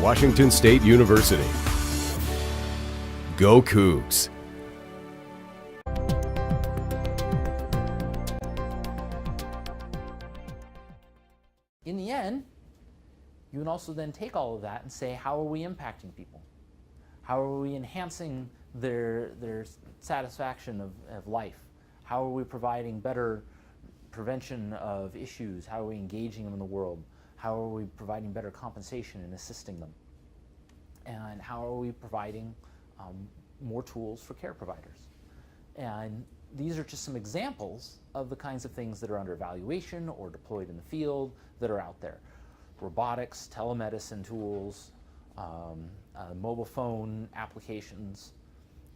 Washington State University. Go Cougs! In the end, you can also then take all of that and say, how are we impacting people? How are we enhancing their satisfaction of life? How are we providing better prevention of issues? How are we engaging them in the world? How are we providing better compensation and assisting them? And how are we providing more tools for care providers? And these are just some examples of the kinds of things that are under evaluation or deployed in the field that are out there. Robotics, telemedicine tools, mobile phone applications.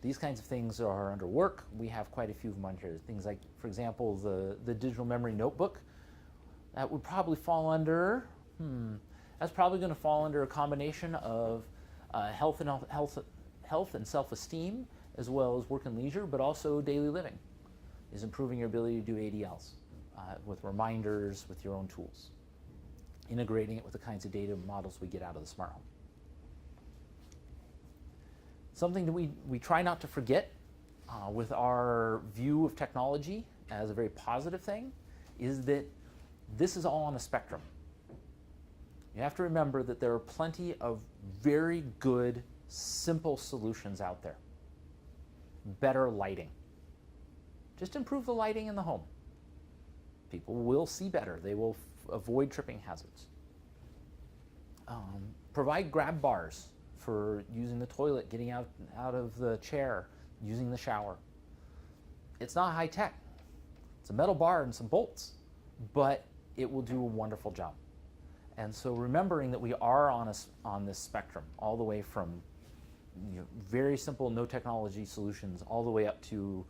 These kinds of things are under work. We have quite a few of them on here. Things like, for example, the digital memory notebook. That would probably fall under, that's probably going to fall under a combination of health and self-esteem, as well as work and leisure, but also daily living, is improving your ability to do ADLs with reminders, with your own tools, integrating it with the kinds of data models we get out of the smart home. Something that we try not to forget with our view of technology as a very positive thing is that this is all on a spectrum. You have to remember that there are plenty of very good, simple solutions out there. Better lighting. Just improve the lighting in the home. People will see better. They will avoid tripping hazards. Provide grab bars for using the toilet, getting out of the chair, using the shower. It's not high tech. It's a metal bar and some bolts, but it will do a wonderful job. And so remembering that we are on this spectrum, all the way from very simple no technology solutions all the way up to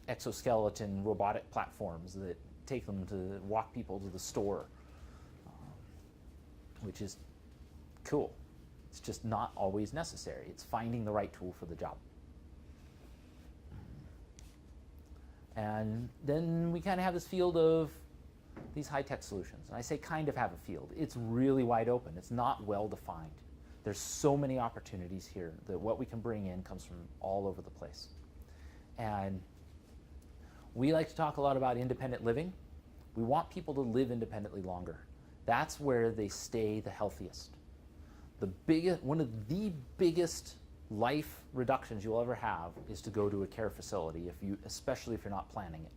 exoskeleton robotic platforms that take them to walk people to the store, which is cool. It's just not always necessary. It's finding the right tool for the job. And then we kind of have this field of these high-tech solutions. And I say kind of have a field. It's really wide open. It's not well defined. There's so many opportunities here that what we can bring in comes from all over the place. And we like to talk a lot about independent living. We want people to live independently longer. That's where they stay the healthiest. One of the biggest life reductions you'll ever have is to go to a care facility, especially if you're not planning it.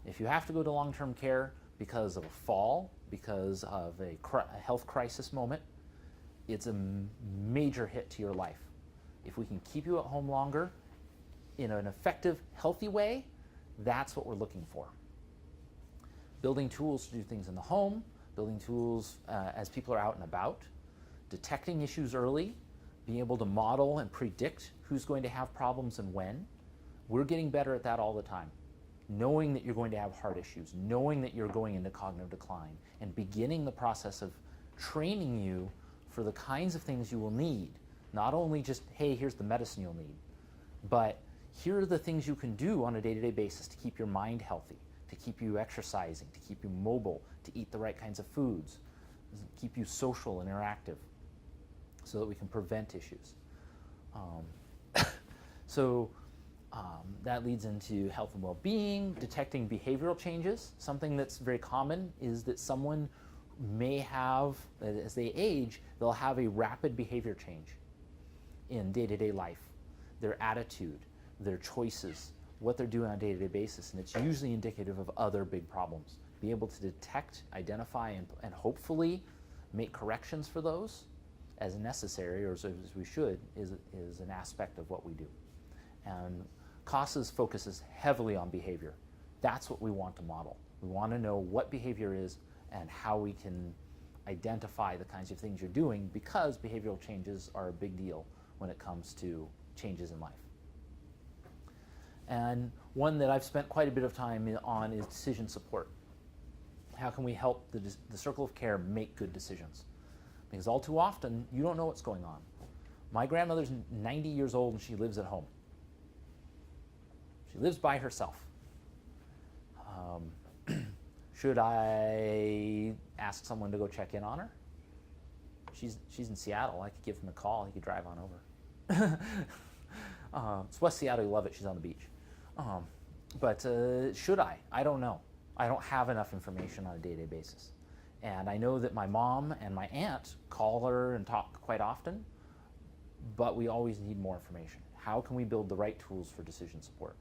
If you have to go to long-term care because of a fall, because of a health crisis moment, it's a major hit to your life. If we can keep you at home longer in an effective, healthy way, that's what we're looking for. Building tools to do things in the home, building tools as people are out and about, detecting issues early, being able to model and predict who's going to have problems and when. We're getting better at that all the time. Knowing that you're going to have heart issues, knowing that you're going into cognitive decline, and beginning the process of training you for the kinds of things you will need. Not only just, hey, here's the medicine you'll need, but here are the things you can do on a day-to-day basis to keep your mind healthy, to keep you exercising, to keep you mobile, to eat the right kinds of foods, keep you social and interactive, so that we can prevent issues. That leads into health and well-being, detecting behavioral changes. Something that's very common is that someone may have, as they age, they'll have a rapid behavior change in day-to-day life. Their attitude, their choices, what they're doing on a day-to-day basis, and it's usually indicative of other big problems. Be able to detect, identify, and hopefully make corrections for those as necessary, or as we should, is an aspect of what we do. And CASAS focuses heavily on behavior. That's what we want to model. We want to know what behavior is and how we can identify the kinds of things you're doing, because behavioral changes are a big deal when it comes to changes in life. And one that I've spent quite a bit of time on is decision support. How can we help the circle of care make good decisions? Because all too often, you don't know what's going on. My grandmother's 90 years old and she lives at home. She lives by herself. Should I ask someone to go check in on her? She's in Seattle. I could give him a call. He could drive on over. It's West Seattle. You love it. She's on the beach. But should I? I don't know. I don't have enough information on a day-to-day basis. And I know that my mom and my aunt call her and talk quite often, but we always need more information. How can we build the right tools for decision support?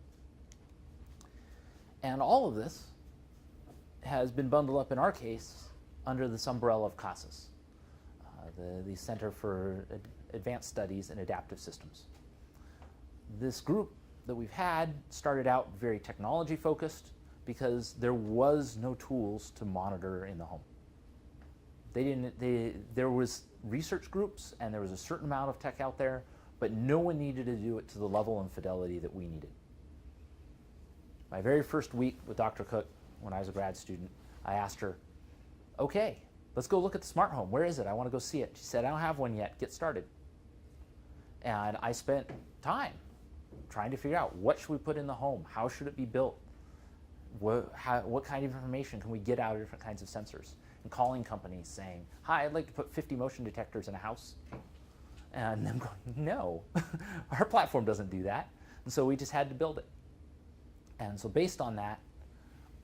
And all of this has been bundled up, in our case, under this umbrella of CASAS, the Center for Advanced Studies and Adaptive Systems. This group that we've had started out very technology focused because there was no tools to monitor in the home. There was research groups and there was a certain amount of tech out there, but no one needed to do it to the level and fidelity that we needed. My very first week with Dr. Cook, when I was a grad student, I asked her, okay, let's go look at the smart home. Where is it? I want to go see it. She said, I don't have one yet. Get started. And I spent time trying to figure out what should we put in the home? How should it be built? What kind of information can we get out of different kinds of sensors? And calling companies saying, hi, I'd like to put 50 motion detectors in a house. And them going, no, our platform doesn't do that. And so we just had to build it. And so based on that,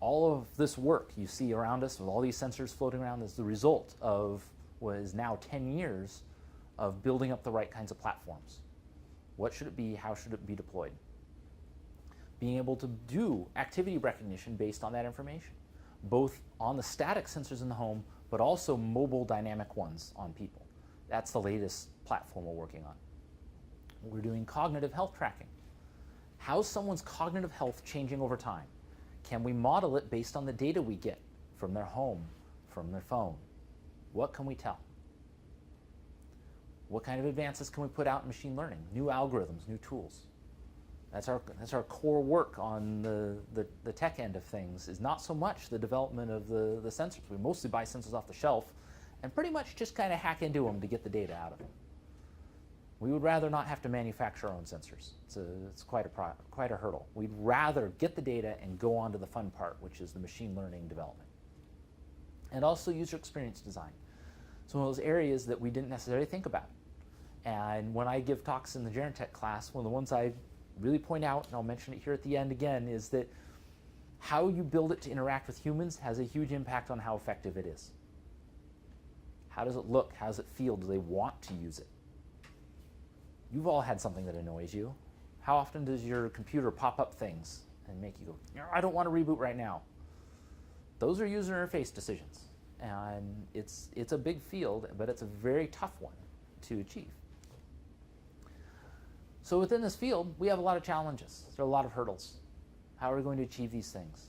all of this work you see around us with all these sensors floating around is the result of what is now 10 years of building up the right kinds of platforms. What should it be? How should it be deployed? Being able to do activity recognition based on that information, both on the static sensors in the home, but also mobile dynamic ones on people. That's the latest platform we're working on. We're doing cognitive health tracking. How's someone's cognitive health changing over time? Can we model it based on the data we get from their home, from their phone? What can we tell? What kind of advances can we put out in machine learning? New algorithms, new tools. That's our core work on the tech end of things, is not so much the development of the sensors. We mostly buy sensors off the shelf and pretty much just kind of hack into them to get the data out of them. We would rather not have to manufacture our own sensors. It's quite a hurdle. We'd rather get the data and go on to the fun part, which is the machine learning development. And also user experience design. It's one of those areas that we didn't necessarily think about. And when I give talks in the Gerontech class, one of the ones I really point out, and I'll mention it here at the end again, is that how you build it to interact with humans has a huge impact on how effective it is. How does it look? How does it feel? Do they want to use it? You've all had something that annoys you. How often does your computer pop up things and make you go, I don't want to reboot right now? Those are user interface decisions. And it's a big field, but it's a very tough one to achieve. So within this field, we have a lot of challenges. There are a lot of hurdles. How are we going to achieve these things?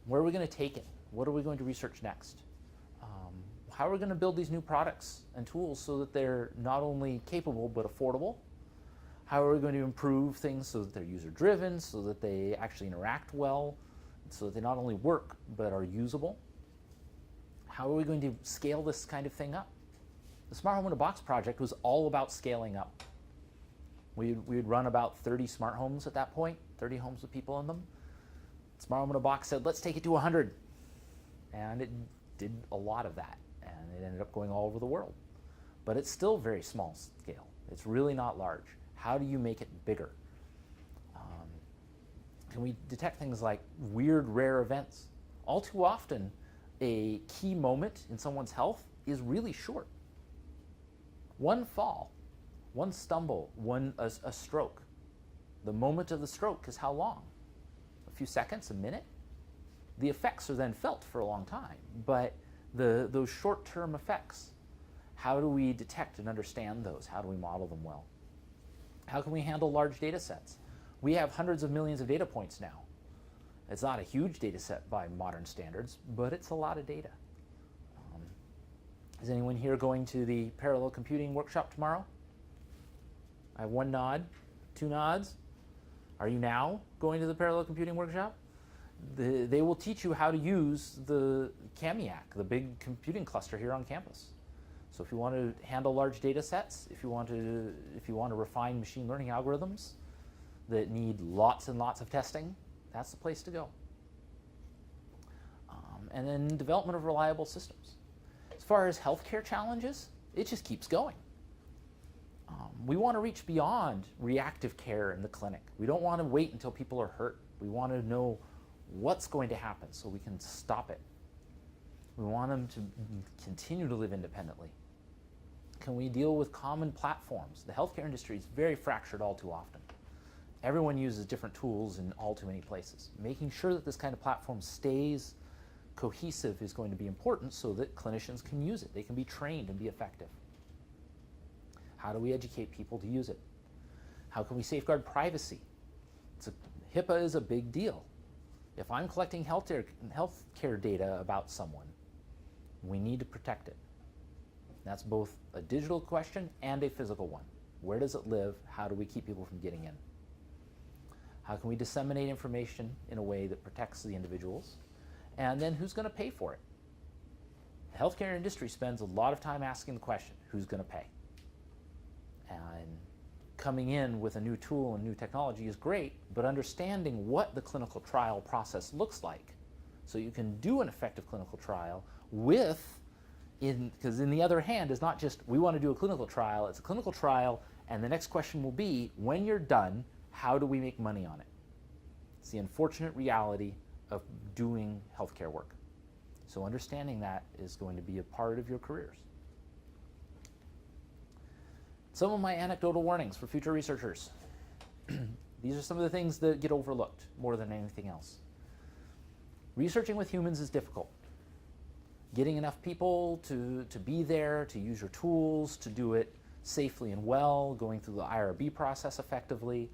Where are we going to take it? What are we going to research next? How are we going to build these new products and tools so that they're not only capable but affordable? How are we going to improve things so that they're user-driven, so that they actually interact well, so that they not only work but are usable? How are we going to scale this kind of thing up? The Smart Home in a Box project was all about scaling up. We'd run about 30 smart homes at that point, 30 homes with people in them. Smart Home in a Box said, let's take it to 100. And it did a lot of that. And it ended up going all over the world. But it's still very small scale. It's really not large. How do you make it bigger? Can we detect things like weird, rare events? All too often, a key moment in someone's health is really short. One fall, one stumble, a stroke. The moment of the stroke is how long? A few seconds, a minute? The effects are then felt for a long time, but those short-term effects, how do we detect and understand those? How do we model them well? How can we handle large data sets? We have hundreds of millions of data points now. It's not a huge data set by modern standards, but it's a lot of data. Is anyone here going to the parallel computing workshop tomorrow? I have one nod, two nods. Are you now going to the parallel computing workshop? They will teach you how to use the CAMIAC, the big computing cluster here on campus. So if you want to handle large data sets, if you want to refine machine learning algorithms that need lots and lots of testing, that's the place to go. And then development of reliable systems. As far as healthcare challenges, it just keeps going. We want to reach beyond reactive care in the clinic. We don't want to wait until people are hurt. We want to know what's going to happen so we can stop it. We want them to continue to live independently. Can we deal with common platforms? The healthcare industry is very fractured all too often. Everyone uses different tools in all too many places. Making sure that this kind of platform stays cohesive is going to be important so that clinicians can use it. They can be trained and be effective. How do we educate people to use it? How can we safeguard privacy? HIPAA is a big deal. If I'm collecting healthcare data about someone, we need to protect it. That's both a digital question and a physical one. Where does it live? How do we keep people from getting in? How can we disseminate information in a way that protects the individuals? And then who's going to pay for it? The healthcare industry spends a lot of time asking the question, who's going to pay? And coming in with a new tool and new technology is great, but understanding what the clinical trial process looks like so you can do an effective clinical trial because in the other hand, it's not just we want to do a clinical trial, it's a clinical trial, and the next question will be, when you're done, how do we make money on it? It's the unfortunate reality of doing healthcare work. So understanding that is going to be a part of your careers. Some of my anecdotal warnings for future researchers. These are some of the things that get overlooked more than anything else. Researching with humans is difficult. Getting enough people to be there, to use your tools, to do it safely and well, going through the IRB process effectively,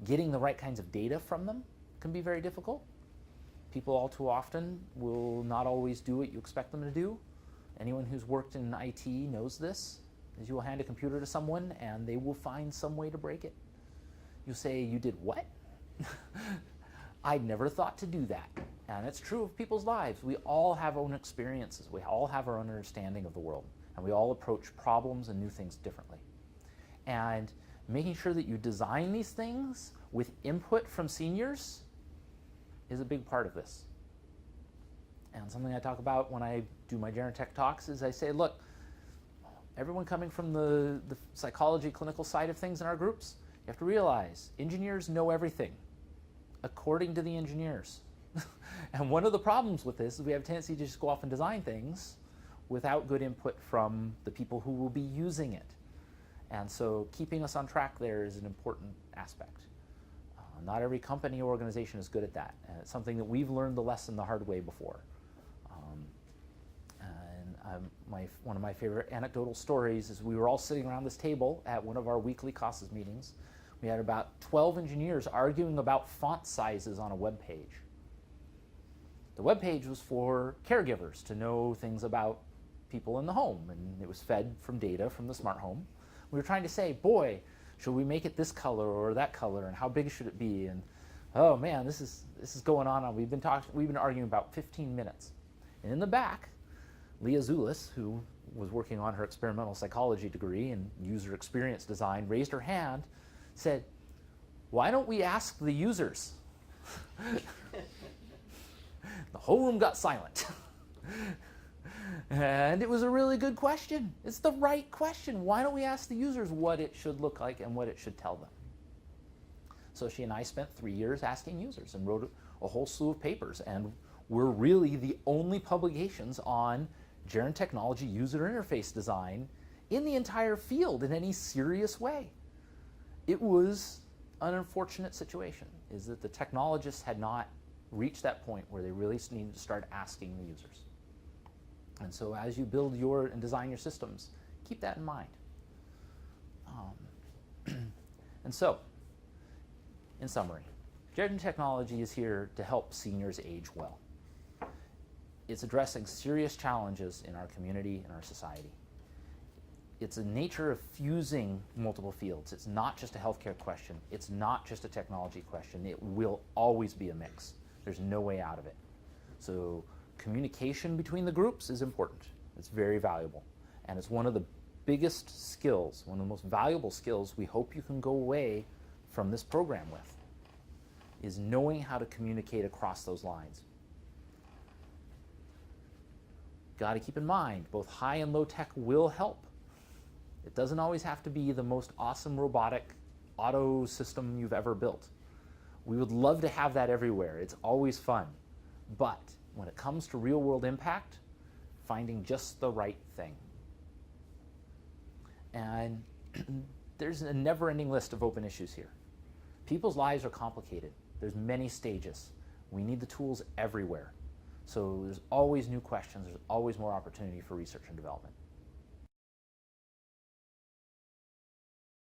getting the right kinds of data from them can be very difficult. People all too often will not always do what you expect them to do. Anyone who's worked in IT knows this. Is you will hand a computer to someone and they will find some way to break it. You'll say, you did what? I'd never thought to do that. And it's true of people's lives. We all have our own experiences. We all have our own understanding of the world. And we all approach problems and new things differently. And making sure that you design these things with input from seniors is a big part of this. And something I talk about when I do my Gerontech talks is I say, look, everyone coming from the psychology clinical side of things in our groups, you have to realize engineers know everything, according to the engineers. And one of the problems with this is we have a tendency to just go off and design things without good input from the people who will be using it. And so keeping us on track there is an important aspect. Not every company or organization is good at that. And it's something that we've learned the lesson the hard way before. One of my favorite anecdotal stories is we were all sitting around this table at one of our weekly CASAS meetings. We had about 12 engineers arguing about font sizes on a web page. The web page was for caregivers to know things about people in the home, and it was fed from data from the smart home. We were trying to say, boy, should we make it this color or that color, and how big should it be? And oh man, this is going on. We've been arguing about 15 minutes. And in the back, Leah Zulis, who was working on her experimental psychology degree and user experience design, raised her hand, said, why don't we ask the users? The whole room got silent. And it was a really good question. It's the right question. Why don't we ask the users what it should look like and what it should tell them? So she and I spent 3 years asking users and wrote a whole slew of papers. And we're really the only publications on Gerontechnology user interface design in the entire field in any serious way. It was an unfortunate situation, is that the technologists had not reached that point where they really needed to start asking the users. And so as you build and design your systems, keep that in mind. And so, in summary, Gerontechnology is here to help seniors age well. It's addressing serious challenges in our community and our society. It's a nature of fusing multiple fields. It's not just a healthcare question. It's not just a technology question. It will always be a mix. There's no way out of it. So communication between the groups is important. It's very valuable. And it's one of the biggest skills, one of the most valuable skills we hope you can go away from this program with, is knowing how to communicate across those lines. got to keep in mind, both high and low tech will help. It doesn't always have to be the most awesome robotic auto system you've ever built. We would love to have that everywhere. It's always fun. But when it comes to real world impact, finding just the right thing. And there's a never-ending list of open issues here. People's lives are complicated. There's many stages. We need the tools everywhere. So there's always new questions. There's always more opportunity for research and development.